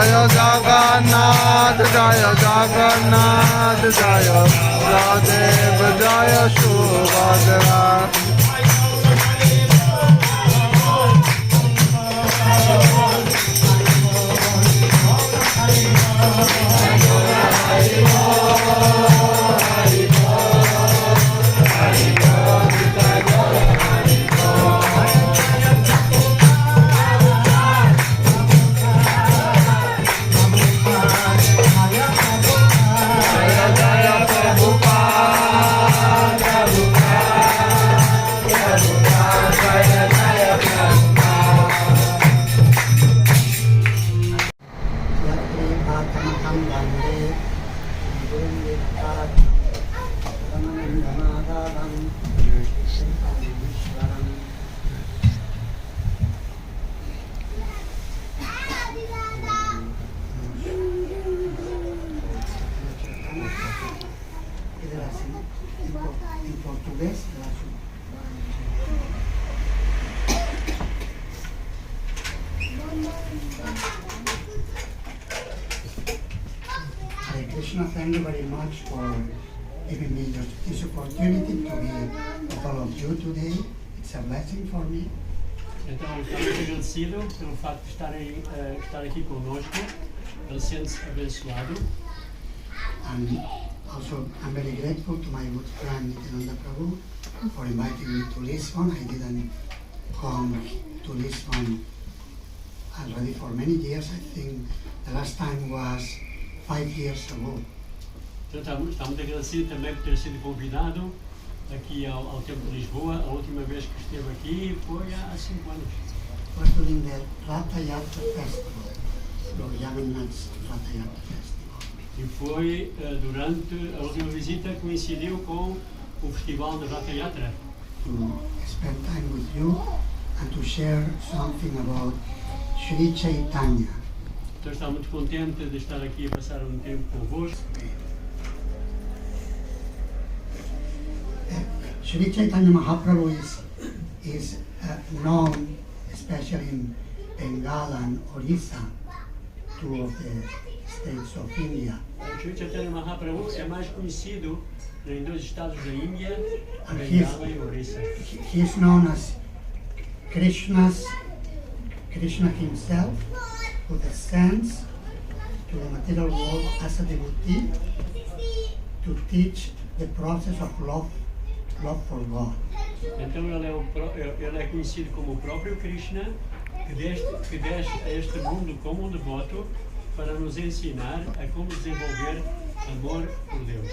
Jaya Jagannath, Jaya Jagannath, Jaya Radeva, Jaya Subhadra. Hare Krishna, thank you very much for giving me this opportunity to be with all of you today. It's a blessing for me. Então, estamos agradecidos pelo facto de estar aqui conosco. Ele sente-se abençoado. And also, I'm very grateful to my good friend Yadunandana Prabhu for inviting me to Lisbon. I didn't come to Lisbon already for many years. I think the last time was 5 years ago. Então, estamos agradecidos também por ter sido convidado aqui ao Templo de Lisboa. A última vez que esteve aqui foi há 5 anos. It was during the Ratha Yatra Festival, the Yadunandana's Ratha Yatra Festival. E foi durante a última visita que coincidiu com o Festival de Ratha Yatra. To spend time with you and to share something about Sri Chaitanya. Então, estamos muito contentes de estar aqui a passar um tempo convosco. Sri Chaitanya Mahaprabhu is known, especially in Bengal and Orissa, two of the states of India. Sri Chaitanya Mahaprabhu é mais conhecido em 2 estados da Índia, Bengala e Orissa. He is known as Krishna himself, who descends to the material world as a devotee to teach the process of love for God. Então ele é conhecido como o próprio Krishna, que desce a este mundo como um devoto para nos ensinar a como desenvolver amor por Deus.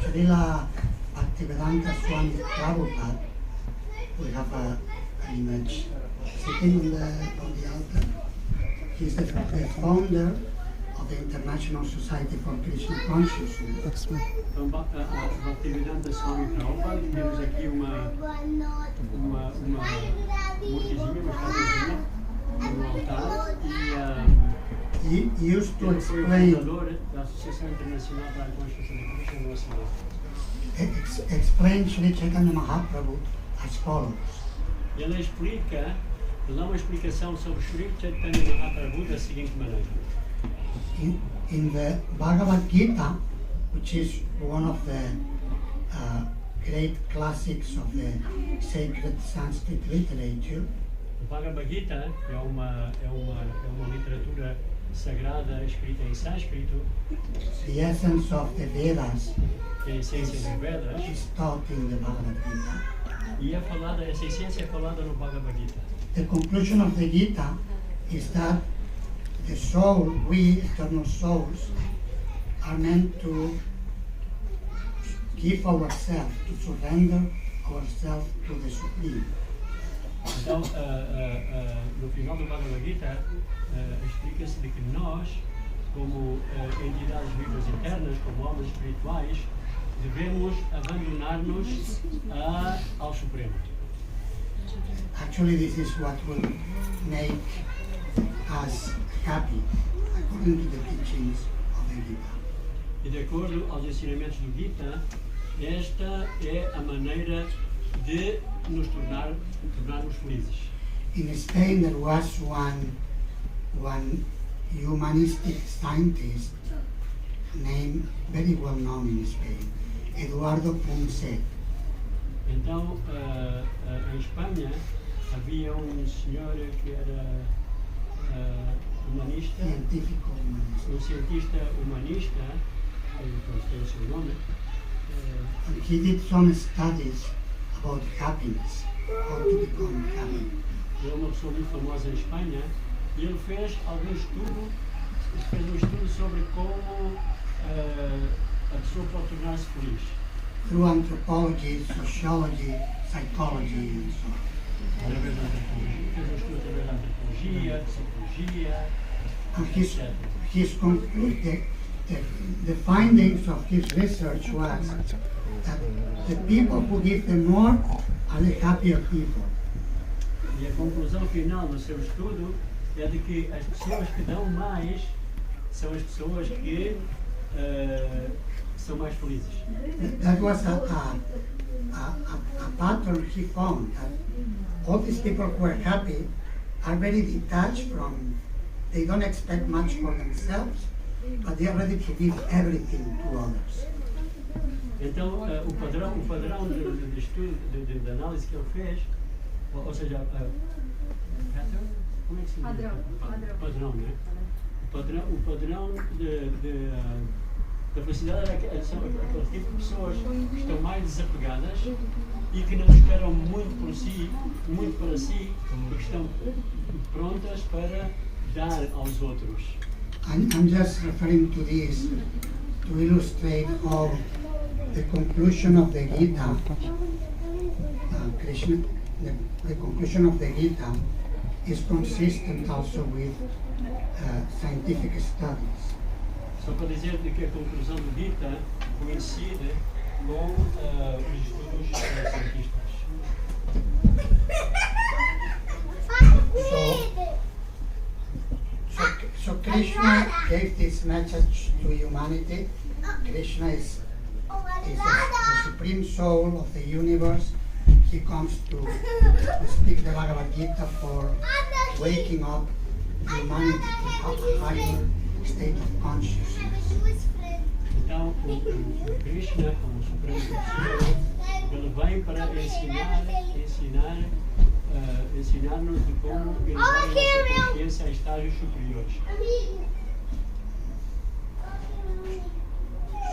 Srila Bhaktivedanta Swami Prabhupada, we have an image sitting on the altar. He's the founder of the International Society for Krishna Consciousness. Então, Bhaktivedanta Swami Prabhupada, temos aqui uma mortezinha, uma estatuazinha no altar e He used to ele foi o fundador explain da Associação Internacional para a Consciência de Krishna no Ocidente. explain Sri Chaitanya Mahaprabhu as follows. Ele dá uma explicação sobre Sri Chaitanya Mahaprabhu da seguinte maneira. In the Bhagavad Gita, which is one of the great classics of the sacred Sanskrit literature, O Bhagavad Gita é uma literatura sagrada escrita em sânscrito, the essence of the Vedas que é a essência dos Vedas, is taught in the Bhagavad Gita. e essa essência é falada no Bhagavad Gita. The conclusion of the Gita is that the soul, we eternal souls, are meant to give ourselves, to surrender ourselves to the Supreme. Então, no final do Bhagavad Gita, explica-se de que nós, como entidades vivas eternas, como almas espirituais, devemos abandonar-nos ao Supremo. Actually, this is what will make us happy, according to the teachings of the Gita. E de acordo aos ensinamentos do Gita, esta é a maneira de nos tornarmos felizes. In Spain, there was one one humanistic scientist name very well known in Spain, Eduardo Ponce. Então, em Espanha, havia um senhor que era humanista, Científico humanista. um cientista humanista, que tem o seu nome, And he did some studies about happiness, how to become happy. ele é uma pessoa muito famosa em Espanha, e ele fez um estudo sobre como a pessoa pode tornar-se feliz. Through anthropology, sociology, psychology, and so on. Através da antropologia, fez um estudo através da antropologia, psicologia, And etc. the findings of his research was that the people who give the more are the happier people. E a conclusão final do seu estudo é de que as pessoas que dão mais são as pessoas que são mais felizes. That was a pattern he found, that all these people who are happy are very detached from, they don't expect much for themselves, but they are ready to give everything to others. Então, o padrão de estudo, de análise que ele fez, ou seja, como é que se diz? Padrão, né? O padrão da felicidade são aquele tipo de pessoas que estão mais desapegadas e que não esperam muito para si, porque estão prontas para dar aos outros. I'm just referring to this to illustrate how the conclusion of the Gita, the conclusion of the Gita is consistent also with scientific studies. Só para dizer que a conclusão do Gita coincide com os estudos cientistas. So Krishna gave this message to humanity. Krishna is the supreme soul of the universe. He comes to speak the Bhagavad Gita for waking up humanity to a higher state of consciousness. Então, o Krishna, como Supremo Senhor, ele vem para ensinar-nos de como elevar a nossa consciência a estágios superiores.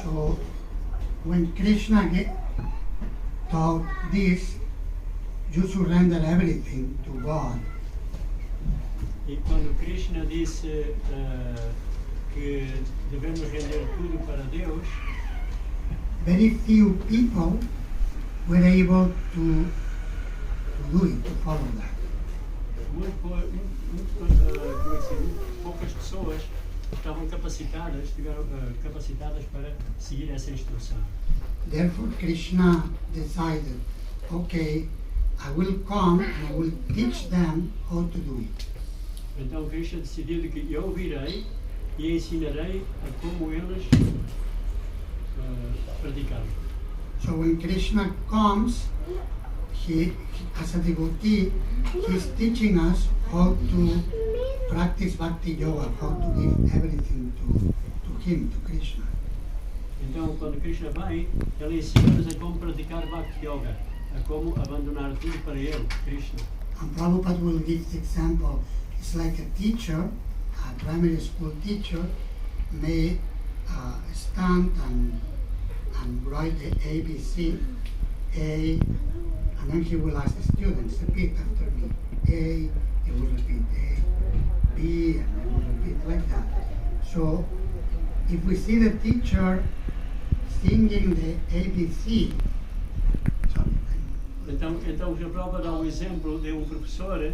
So, when Krishna taught this, you surrender everything to God. E quando Krishna disse que devemos render tudo para Deus, very few people were able to do it, to follow that. Poucas pessoas estavam capacitadas para seguir essa instrução. Therefore, Krishna decided, okay, I will come and I will teach them how to do it. Então Krishna decidiu de que eu virei e ensinarei a como eles praticaram. So when Krishna comes, he as a devotee, he's teaching us how to practice Bhakti Yoga, how to give everything to him, to Krishna. Então, quando Krishna vem, ele ensina-nos a como praticar Bhakti Yoga, a como abandonar tudo para ele, Krishna. And Prabhupada will give the example. It's like a teacher, a primary school teacher, may stand and write the ABC, A, and then he will ask the students, repeat after me. A, he will repeat A, B, and he will repeat like that. So, if we see the teacher singing the ABC, Então o Sr. Prabhupada dá um exemplo de um professor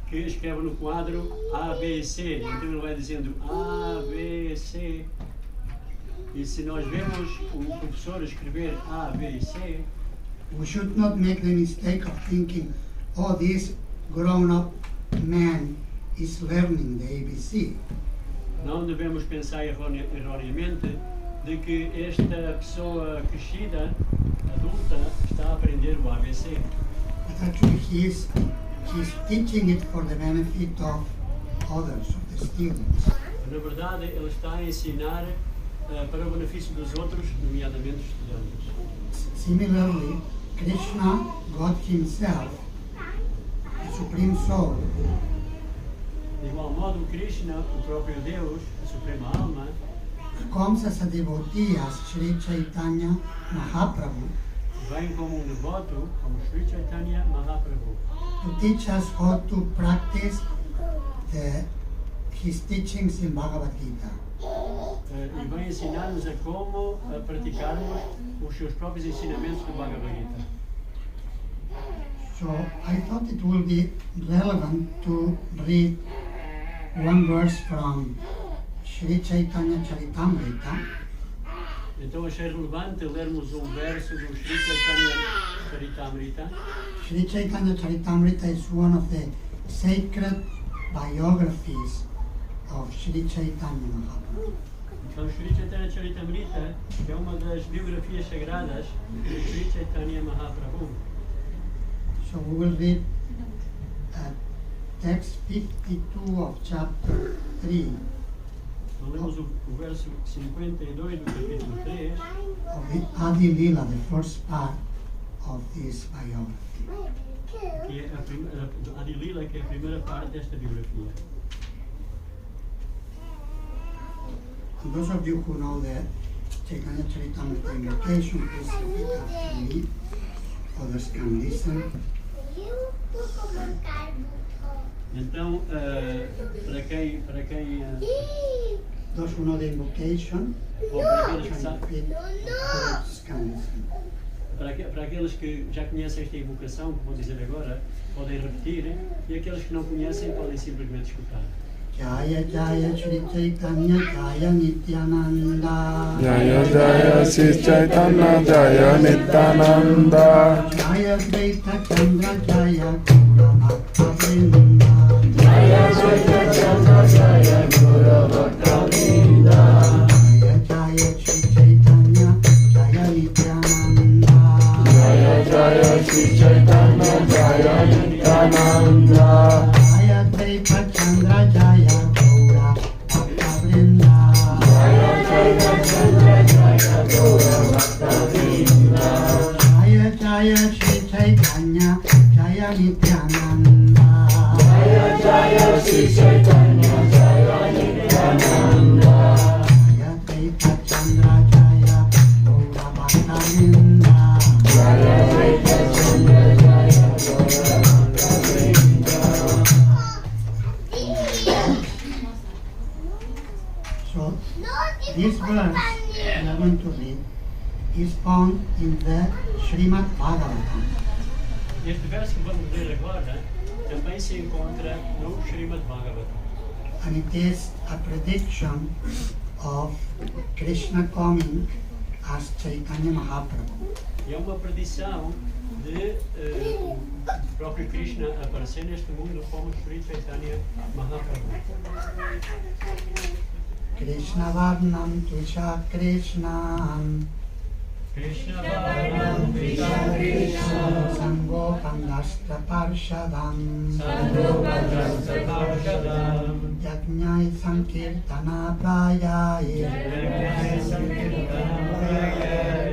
que escreve no quadro A, B e C. Então ele vai dizendo A, B, C. E se nós vemos o professor escrever A, B e C, we should not make the mistake of thinking, oh, this grown-up man is learning the ABC. não devemos pensar erroneamente de que esta pessoa crescida, adulta, está a aprender o ABC. But actually he's teaching it for the benefit others, of the students. Na verdade, ele está a ensinar para o benefício dos outros, nomeadamente os estudantes. Similarly, Krishna, God Himself, the Supreme Soul, De igual modo, Krishna, o próprio Deus, a Suprema Alma, comes as a devotee as Sri Chaitanya Mahaprabhu vem como devoto, como Sri Chaitanya Mahaprabhu, to teach us how to practice his teachings in Bhagavad Gita. E vem ensinar-nos a como praticarmos os seus próprios ensinamentos do Bhagavad Gita. So I thought it will be relevant to read one verse from Sri Chaitanya Charitamrita, Então achei relevante lermos um verso do Sri Chaitanya Charitamrita. Sri Chaitanya Charitamrita is one of the sacred biographies of Sri Chaitanya Mahaprabhu. Então, Sri Chaitanya Charitamrita é uma das biografias sagradas de Sri Chaitanya Mahaprabhu. So we will read text 52 of chapter 3 Então, lemos o verso 52 do capítulo 3, of the Adi Lila, the first part of this biography. que é a Adilila, que é a primeira parte desta biografia. And those of you who know the Chaitanya Charitamrita invocation, please repeat after me. Others can listen. Então, para quem Those who know the invocation, ou para aqueles que can sabem, repeat. Others can listen. para aqueles que já conhecem esta invocação, que vou dizer agora, podem repetir, e aqueles que não conhecem podem simplesmente escutar. Jaya Jaya Shri Chaitanya Jaya Nityananda. Jaya Jaya Shri Chaitanya Jaya Nityananda. Jaya Dvaita Chandra Jaya Gaura Bhakta Vrinda. Jaya Jaya Chandra Jaya Gaura Bhakta Vrinda. Jaya Jaya Shri Chaitanya Jaya Nityananda. Jaya Jaya Shri Chaitanya Jaya Nityananda. Jaya Dvaita Chandra Jaya Gaura Bhakta Vrinda. Jaya Jaya Chandra Jaya Gaura Bhakta Vrinda. Jaya Jaya Shri Chaitanya Jaya Nityananda. Jaya Jaya Shri Chaitanya Jaya Nityananda. Jaya Dvaita Chandra Jaya Gaura Bhakta Vrinda. Jaya Dvaita Chandra Jaya Gaura Bhakta Vrinda. So this verse we are going to read is found in the Srimad Bhagavatam. Este verso que vamos ler agora também se encontra no Srimad Bhagavatam. And it is a prediction of Krishna coming as Chaitanya Mahaprabhu. E é uma predição de o próprio Krishna aparecer neste mundo como Sri Chaitanya Mahaprabhu. Krishna Varnam Tusha Krishnam Krishna Varnam Krishna Krishna Sango Pandastra Parshadam Sangopadrasta Parshadam Yajnai Sankirtana Prayai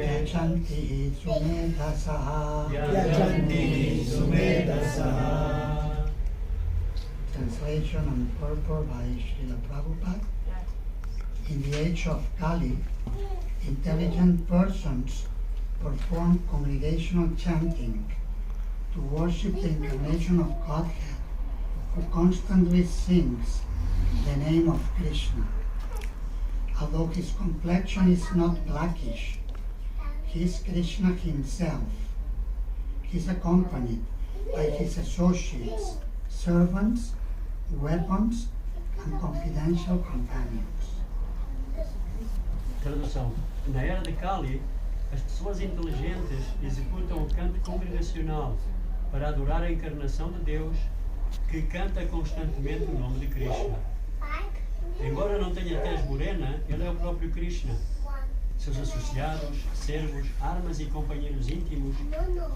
Yachanti Sumedasaha. Yajanti Sumedasaha. Translation and purport by Srila Prabhupada. In the age of Kali, intelligent persons perform congregational chanting to worship the incarnation of Godhead, who constantly sings the name of Krishna. Although his complexion is not blackish, he is Krishna himself. He is accompanied by his associates, servants, weapons, and confidential companions. Tradução. Na era de Kali, as pessoas inteligentes executam o canto congregacional para adorar a encarnação de Deus, que canta constantemente o nome de Krishna. Embora não tenha tez morena, ele é o próprio Krishna. Seus associados, servos, armas e companheiros íntimos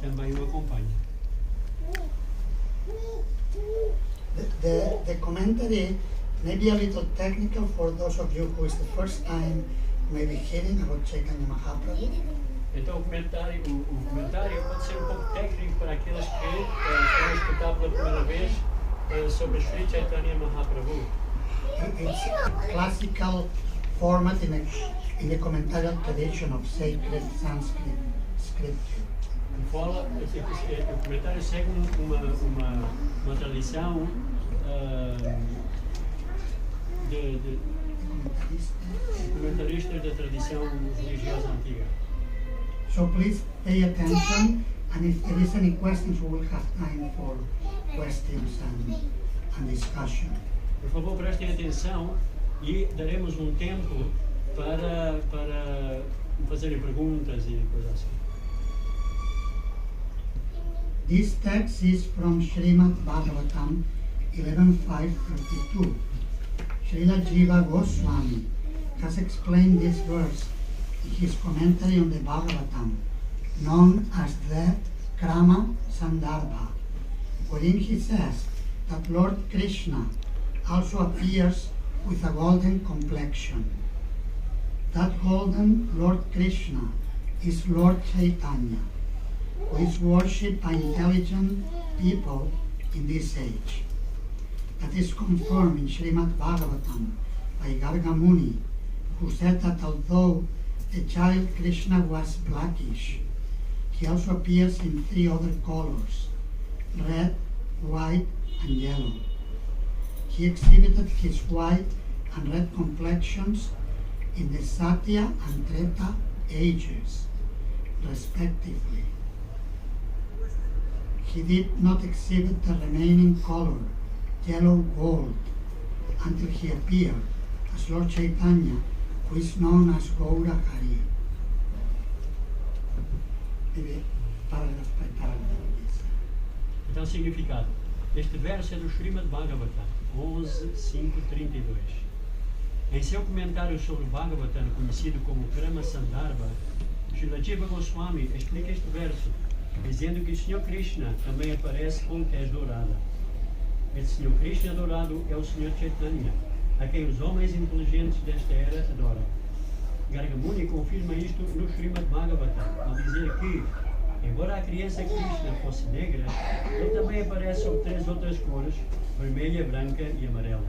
também o acompanham. The commentary may be a little technical for those of you who is the first time maybe hearing about Chaitanya Mahaprabhu. Então o comentário pode ser um pouco técnico para aqueles que estão a escutar pela primeira vez sobre Sri Chaitanya Mahaprabhu. It's a classical format in the commentarial tradition of sacred Sanskrit scripture. O comentário segue uma tradição de comentaristas da tradição religiosa antiga. So please pay attention, and if there is any questions, we will have time for questions and discussion. Por favor, prestem atenção e daremos um tempo para fazerem perguntas e coisas assim. This text is from Srimad Bhagavatam 11.5.32. Srila Jiva Goswami has explained this verse in his commentary on the Bhagavatam, known as the Krama Sandarbha, wherein he says that Lord Krishna also appears with a golden complexion. That golden Lord Krishna is Lord Chaitanya, who is worshipped by intelligent people in this age. That is confirmed in Srimad Bhagavatam by Garga Muni, who said that although the child Krishna was blackish, he also appears in 3 other colors, red, white, and yellow. He exhibited his white and red complexions in the Satya and Treta ages, respectively. He did not exhibit the remaining color, yellow gold, until he appeared as Lord Chaitanya, who is known as Gaura Hari. Então, significado. Este verso é do Srimad Bhagavatam 11.5.32. Em seu comentário sobre o Bhagavatam, conhecido como Krama Sandarbha, Srila Jiva Goswami explica este verso, dizendo que o Senhor Krishna também aparece com tez dourada. Este Senhor Krishna dourado é o Senhor Chaitanya, a quem os homens inteligentes desta era adoram. Garga Muni confirma isto no Srimad Bhagavatam, ao dizer que, embora a criança Krishna fosse negra, ele também aparece sob 3 outras cores, vermelha, branca e amarela.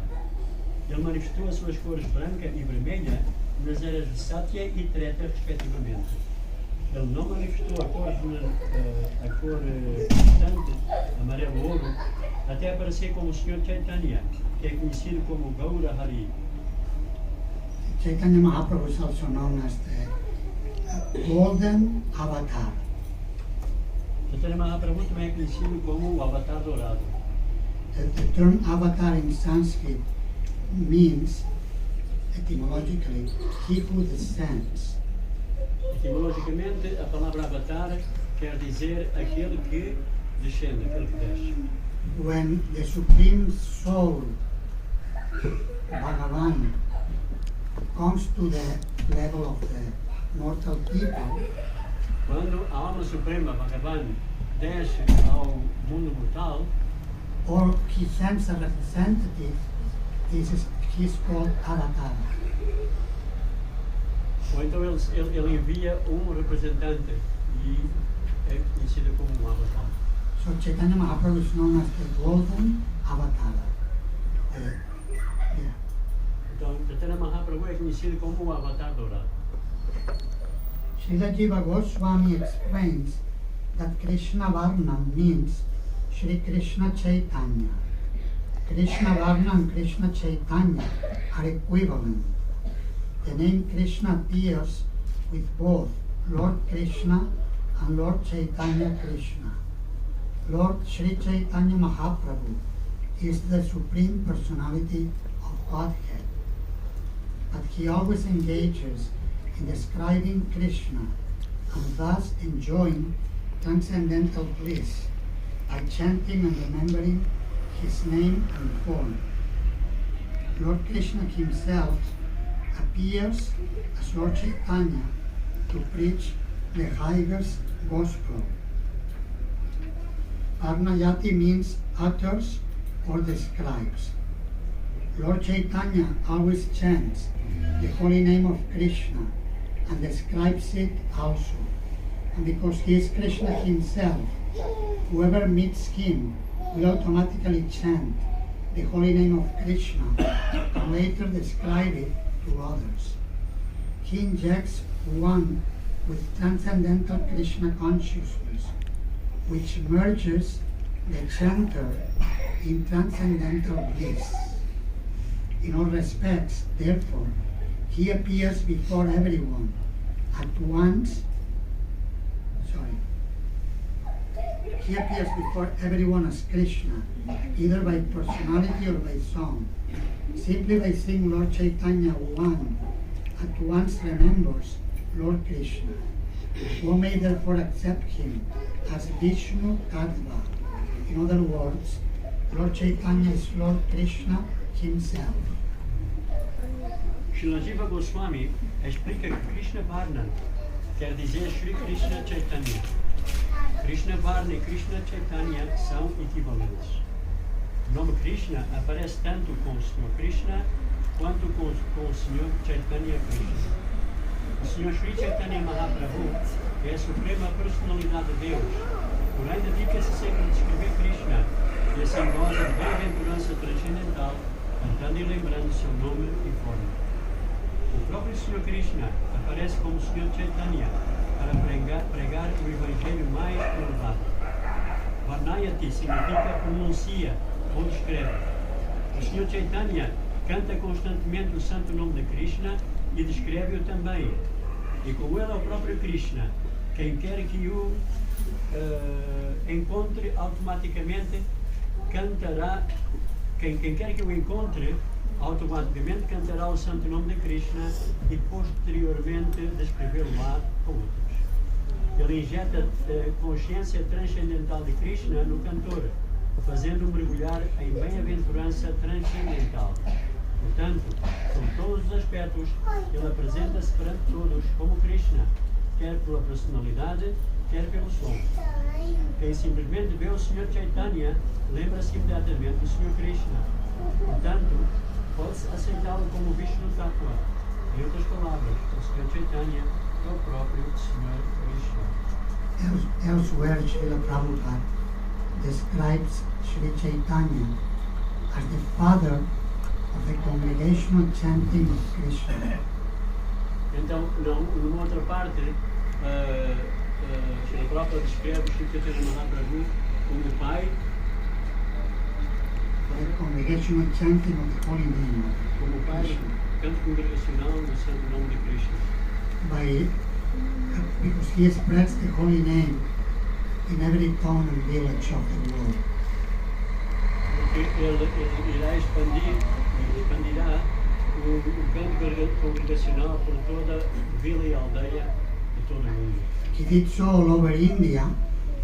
Ele manifestou as suas cores branca e vermelha nas eras de Satya e Treta, respectivamente. Ele não manifestou a cor restante, amarelo-ouro, até aparecer como o Senhor Chaitanya, que é conhecido como Gaura Hari. Chaitanya Mahaprabhu is also known as the Golden Avatar. Chaitanya Mahaprabhu também é conhecido como o Avatar Dourado. The term avatar in Sanskrit means, etymologically, he who descends. Etimologicamente, a palavra avatar quer dizer aquele que descende, aquele que desce. When the Supreme Soul, Bhagavan, comes to the level of the mortal people, Quando a alma suprema, Bhagavan, desce ao mundo mortal, or he sends a representative, he's called Avatar. ou então ele envia um representante e é conhecido como um avatar. So Chaitanya Mahaprabhu is known as the Golden Avatar. Então, Chaitanya Mahaprabhu é conhecido como o Avatar Dourado. Srila Jiva Goswami explains that Krishna Varna means Shri Krishna Chaitanya. Krishna Varna and Krishna Chaitanya are equivalent. The name Krishna appears with both Lord Krishna and Lord Chaitanya Krishna. Lord Shri Chaitanya Mahaprabhu is the Supreme Personality of Godhead, but he always engages in describing Krishna and thus enjoying transcendental bliss by chanting and remembering his name and form. Lord Krishna himself appears as Lord Chaitanya to preach the highest gospel. Arnayati means utters or describes. Lord Chaitanya always chants the holy name of Krishna and describes it also. And because he is Krishna himself, whoever meets him will automatically chant the holy name of Krishna and later describe it to others. He injects one with transcendental Krishna consciousness, which merges the chanter in transcendental bliss. In all respects, therefore, he appears before everyone at once. He appears before everyone as Krishna, either by personality or by song. Simply by seeing Lord Chaitanya, one at once remembers Lord Krishna. One may therefore accept him as Vishnu Tattva. In other words, Lord Chaitanya is Lord Krishna himself. Srila Jiva Goswami explica que Krishna Varna quer dizer Shri Krishna Chaitanya. Krishna Varna e Krishna Chaitanya são equivalentes. O nome Krishna aparece tanto com o Senhor Krishna quanto com o Senhor Chaitanya Krishna. O Senhor Sri Chaitanya Mahaprabhu é a suprema personalidade de Deus, porém dedica-se sempre a descrever Krishna e assim goza de bem-aventurança transcendental, cantando e lembrando seu nome e forma. O próprio Senhor Krishna aparece como Senhor Chaitanya para pregar o Evangelho mais elevado. Varnayati significa pronuncia ou descreve. O Senhor Chaitanya canta constantemente o santo nome de Krishna e descreve-o também. E como ele é o próprio Krishna, quem quer que o encontre automaticamente cantará, quem quer que o encontre automaticamente cantará o santo nome de Krishna e posteriormente descrevê-lo-á a outros. Ele injeta a consciência transcendental de Krishna no cantor, fazendo-o mergulhar em bem-aventurança transcendental. Portanto, com todos os aspectos, ele apresenta-se perante todos como Krishna, quer pela personalidade, quer pelo som. Quem simplesmente vê o Senhor Chaitanya, lembra-se imediatamente do Senhor Krishna. Portanto, pode-se aceitá-lo como Vishnu Tattva. Em outras palavras, o Senhor Chaitanya é o próprio Senhor Krishna. Elsewhere, Srila Prabhupada describes Sri Chaitanya as the father of the congregational chanting of Krishna. Então, numa outra parte, Srila Prabhupada descreve Sri Chaitanya Mahaprabhu como o pai The congregational chanting of the holy name of como o pai Krishna. canto congregacional do santo nome de Krishna. Because he spreads the holy name in every town and village of the world. Porque ele irá expandirá o canto congregacional por toda vila e aldeia de todo o mundo. He did so all over India,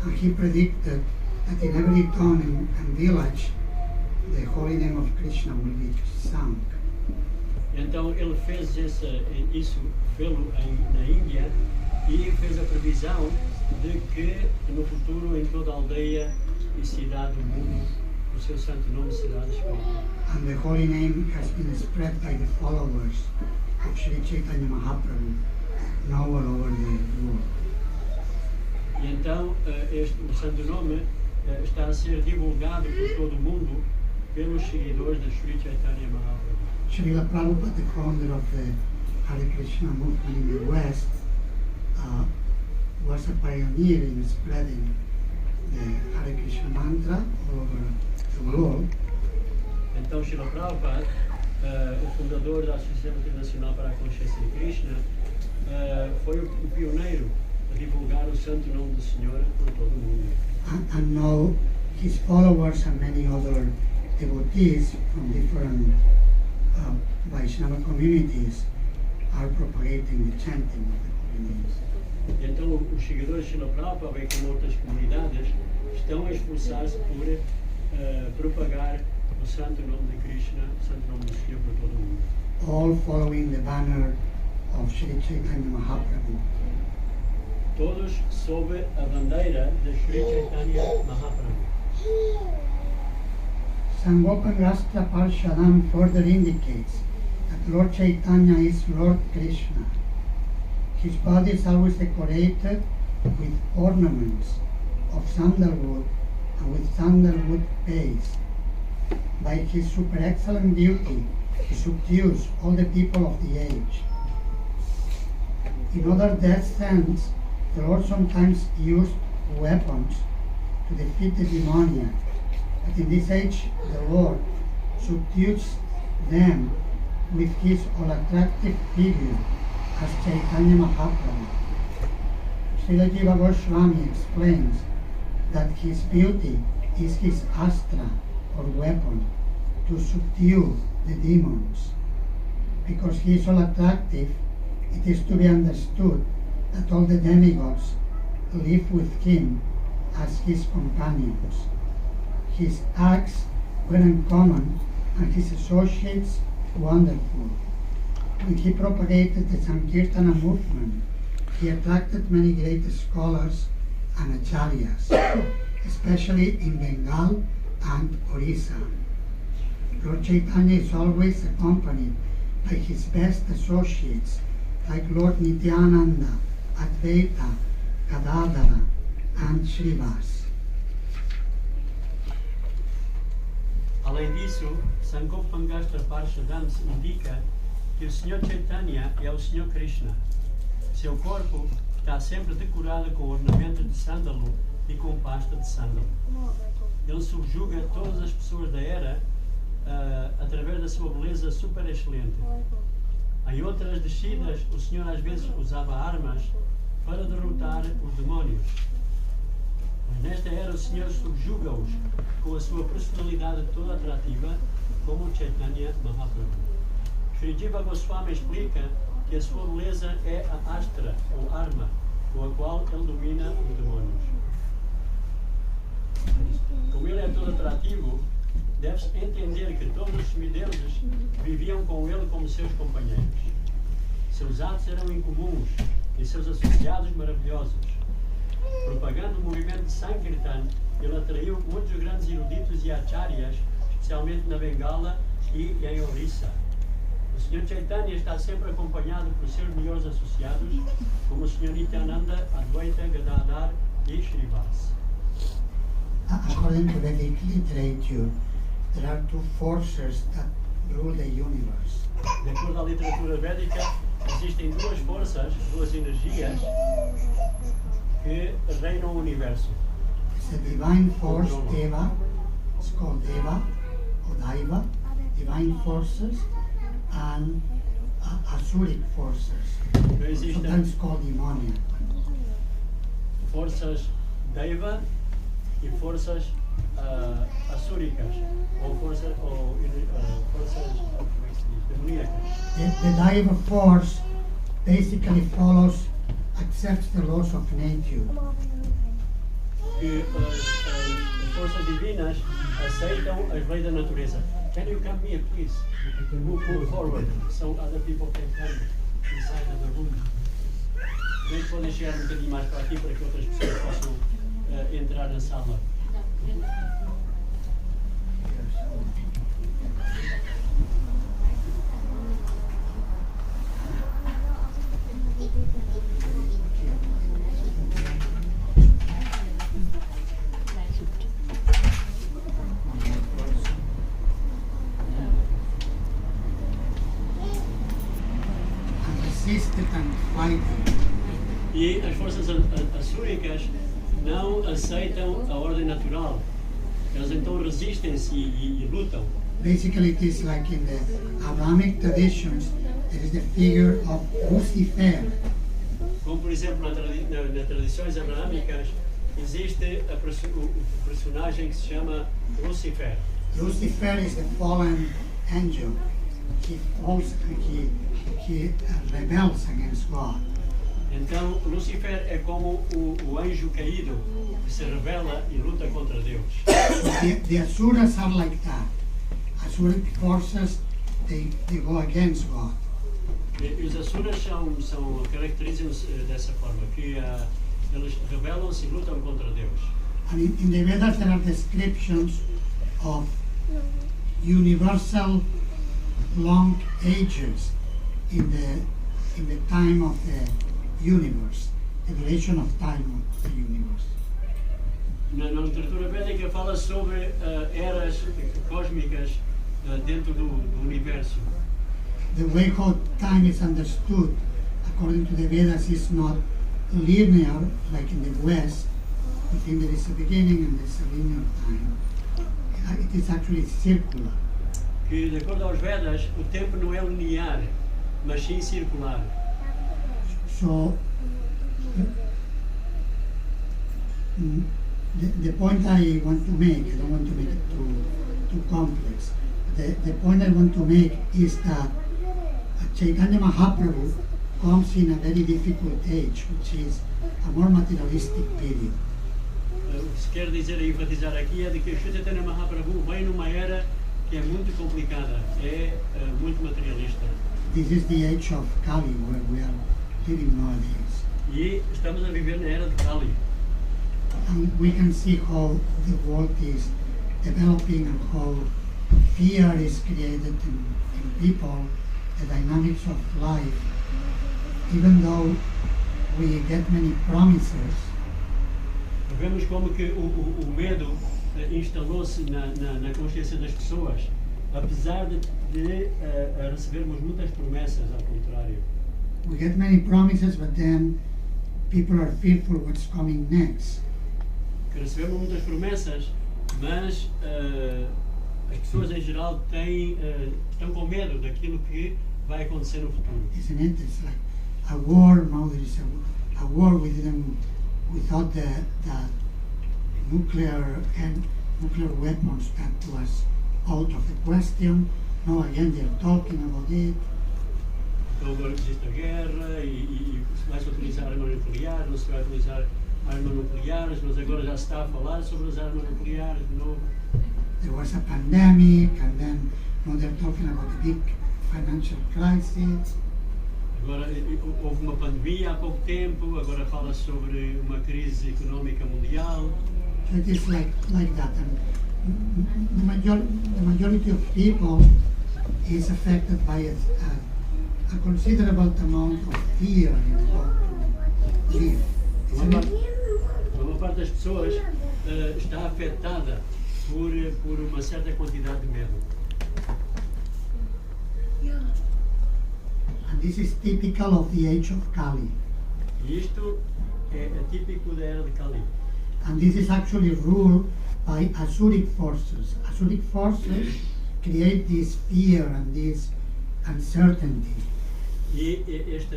and he predicted that in every town and village the holy name of Krishna will be sung. Então ele fez isso na Índia e fez a previsão de que no futuro em toda a aldeia e cidade do mundo o seu santo nome será descrito. And the holy name has been spread by the followers of Sri Chaitanya Mahaprabhu now all over the world. E então o santo nome está a ser divulgado por todo o mundo pelos seguidores de Sri Chaitanya Mahaprabhu. Srila Prabhupada, the founder of the Hare Krishna movement in the West, was a pioneer in spreading the Hare Krishna mantra all over the world. Então, Srila Prabhupada, o fundador da Associação Internacional para a Consciência de Krishna, foi o pioneiro a divulgar o santo nome do Senhor por todo o mundo. And now his followers and many other devotees from different Vaishnava communities are propagating the chanting of the holy names. Então, os seguidores de Srila Prabhupada, bem como outras comunidades, estão a esforçar-se por propagar o santo nome de Krishna, o santo nome do Senhor por todo o mundo. All following the banner of Sri Chaitanya Mahaprabhu. Todos sob a bandeira de Sri Chaitanya Mahaprabhu. Sangopangastra Parshadam further indicates that Lord Chaitanya is Lord Krishna. His body is always decorated with ornaments of sandalwood and with sandalwood paste. By his super excellent beauty, he subdues all the people of the age. In other death sense, the Lord sometimes used weapons to defeat the demoniac, but in this age the Lord subdues them with his all-attractive figure as Chaitanya Mahaprabhu. Srila Jiva Goswami explains that his beauty is his astra or weapon to subdue the demons. Because he is all attractive, it is to be understood that all the demigods live with him as his companions. His acts were uncommon and his associates wonderful. When he propagated the Sankirtana movement, he attracted many great scholars and acharyas, especially in Bengal and Orissa. Lord Chaitanya is always accompanied by his best associates like Lord Nityananda, Advaita, Gadadhara, and Srivas. Além disso, Sangopangastra Parshadam indica que o Sr. Chaitanya é o Sr. Krishna. Seu corpo está sempre decorado com ornamentos de sândalo e com pasta de sândalo. Ele subjuga todas as pessoas da era através da sua beleza super excelente. Em outras descidas, o Senhor às vezes usava armas para derrotar os demónios. Mas nesta era o Senhor subjuga-os com a sua personalidade toda atrativa, como Chaitanya Mahaprabhu. Sri Jiva Goswami explica que a sua beleza é a astra, ou arma, com a qual ele domina os demónios. Como ele é todo atrativo, deve-se entender que todos os semideuses viviam com ele como seus companheiros. Seus atos eram incomuns e seus associados maravilhosos. Propagando o movimento de Sankirtan, ele atraiu muitos grandes eruditos e acharyas, especialmente na Bengala e em Orissa. O Sr. Chaitanya está sempre acompanhado por seus melhores associados, como o Sr. Nityananda, Advaita, Gadadhar e Srivas. According to Vedic literature, there are two forces that rule the universe. De acordo à literatura védica, existem duas forças, duas energias que reinam o universo. It's the divine force, Deva, it's called Deva or Daiva, divine forces, and Asuric forces, sometimes called demoniac. Forças Deva e forças assúricas, ou forças demoníacas. The Daiva force basically accepts the laws of nature. Que as forças divinas aceitam as leis da natureza. Can you come here, please? Move forward, so other people can come inside of the room. Bem que podem chegar um bocadinho mais para aqui para que outras pessoas possam entrar na sala. E as forças assúricas não aceitam a ordem natural. Elas então resistem-se e lutam. Basically, it is like in the Abrahamic traditions, there is the figure of Lucifer. Como por exemplo nas tradições abraâmicas existe o personagem que se chama Lucifer. Lucifer is the fallen angel. He falls and he rebels against God. Então, Lucifer é como o anjo caído que se rebela e luta contra Deus. The Asuras are like that. Asuric forces, they go against God. E os Asuras caracterizam-se dessa forma, que eles rebelam-se e lutam contra Deus. And in the Vedas there are descriptions of universal long ages in the time of the universe, the duration of time of the universe. Na literatura védica fala sobre eras cósmicas dentro do universo. The way how time is understood, according to the Vedas, is not linear, like in the West. We think there is a beginning and there is a linear time. It is actually circular. Que, de acordo aos Vedas, o tempo não é linear, mas sim circular. So, the point I want to make, I don't want to make it too complex. The point I want to make is that Chaitanya Mahaprabhu comes in a very difficult age, which is a more materialistic period. O que se quer dizer e enfatizar aqui é de que Chaitanya Mahaprabhu vem numa era que é muito complicada, é muito materialista. This is the age of Kali, where we are living nowadays. E estamos a viver na era de Kali. And we can see how the world is developing and how fear is created in people, the dynamics of life. Even though we get many promises, Vemos como que o medo instalou-se na consciência das pessoas, apesar de recebermos muitas promessas, ao contrário. we get many promises, but then people are fearful what's coming next. Que recebemos muitas promessas, mas as pessoas em geral estão com medo daquilo que vai acontecer no futuro. Isn't it? It's like a war. Now there is a war. We thought that nuclear weapons that was out of the question. Now again they are talking about it. Então agora existe a guerra e vai-se utilizar armas nucleares, não se vai utilizar armas nucleares, mas agora já se está a falar sobre as armas nucleares de novo. There was a pandemic, and then now they're talking about a big financial crisis. Agora houve uma pandemia há pouco tempo, agora fala sobre uma crise económica mundial. So it is like that, and the majority of people is affected by a considerable amount of fear in how to live. Isn't it? A maior parte das pessoas está afetada por uma certa quantidade de medo. And this is typical of the age of Kali. E isto é típico da era de Kali. And this is actually ruled by Asuric forces. Asuric forces create this fear and this uncertainty. E este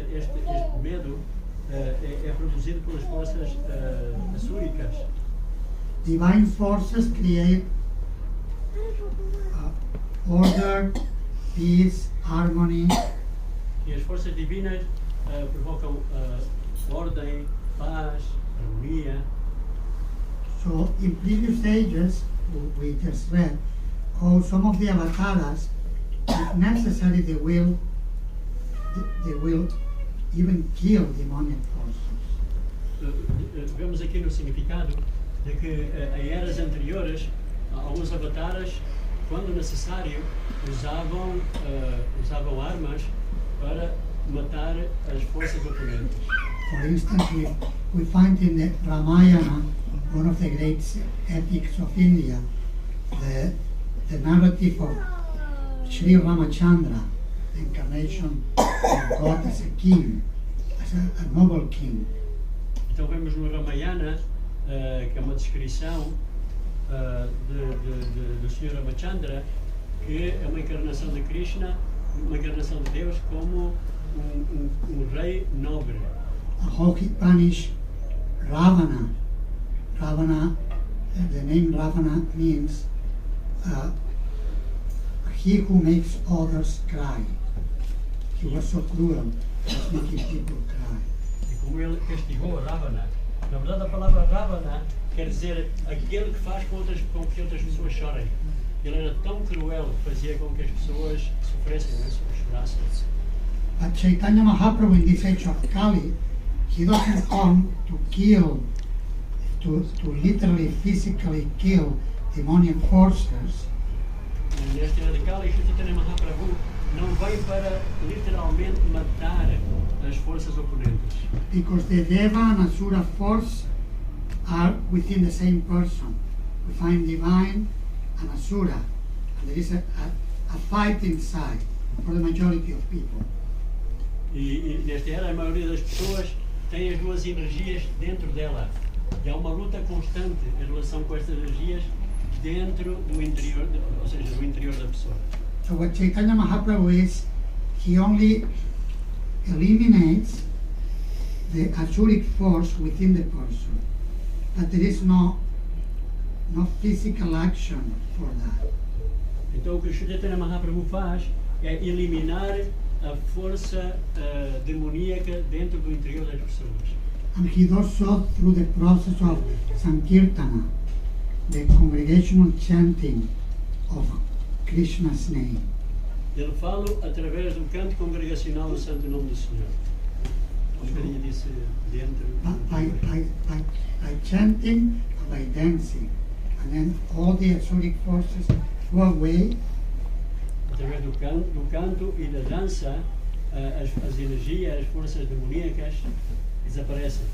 medo é produzido pelas forças assúricas. Divine forces create order, peace, harmony. E as forças divinas provocam ordem, paz, harmonia. So in previous ages, we just read how some of the avatars, if necessary, they will even kill demonic forces. Vemos aqui no significado de que em eras anteriores, alguns avatares, quando necessário, usavam armas para matar as forças oponentes. For instance, we find in the Ramayana, one of the great epics of India, the narrative of Sri Ramachandra, the incarnation of God as a king, as a noble king. Então vemos no Ramayana, que é uma descrição do Sr. Ramachandra, que é uma encarnação de Krishna, uma encarnação de Deus como um rei nobre. How he punished Ravana. Ravana, the name Ravana means he who makes others cry. He was so cruel, was making people cry. E como ele castigou Ravana. Na verdade, a palavra Ravana quer dizer aquele que faz com que outras pessoas chorem. Ele era tão cruel que fazia com que as pessoas sofressem, chorassem. But Chaitanya Mahaprabhu, in this age of Kali, he doesn't come to kill, to literally physically kill demonic forces, neste radical, Chaitanya Mahaprabhu não vem para literalmente matar as forças oponentes. Because the Deva and Asura force are within the same person. We find divine and Asura, and there is a fight inside for the majority of people. E nesta era, a maioria das pessoas tem as duas energias dentro dela. E há uma luta constante em relação com estas energias dentro do interior, ou seja, do interior da pessoa. So what Chaitanya Mahaprabhu is, he only eliminates the Asuric force within the person. But there is no physical action for that. Então o que o Chaitanya Mahaprabhu faz é eliminar a força demoníaca dentro do interior das pessoas. And he does so through the process of Sankirtana, the congregational chanting of Krishna's name. Ele fala através do canto congregacional do Santo Nome do Senhor. Um bocadinho disse dentro. By chanting and by dancing, and then all the Asuric forces go away. Através do canto e da dança, as energias, as forças demoníacas desaparecem.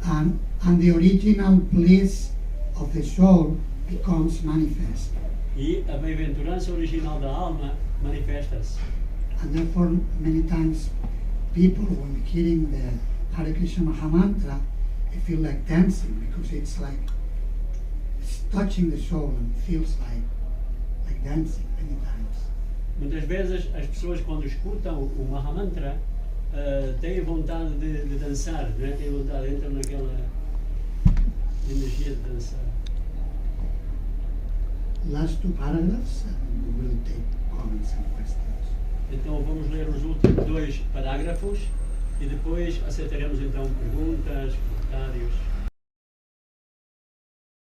And the original bliss of the soul becomes manifest. E a bem-aventurança original da alma manifesta-se. And therefore, many times, people, when hearing the Hare Krishna Mahamantra, they feel like dancing because it's touching the soul and feels like dancing many times. Muitas vezes as pessoas, quando escutam o Mahamantra, têm vontade de dançar, não é? Têm vontade, entram naquela energia de dançar. Last two paragraphs, and we will take comments and questions. Então vamos ler os últimos 2 parágrafos e depois aceitaremos então perguntas, comentários.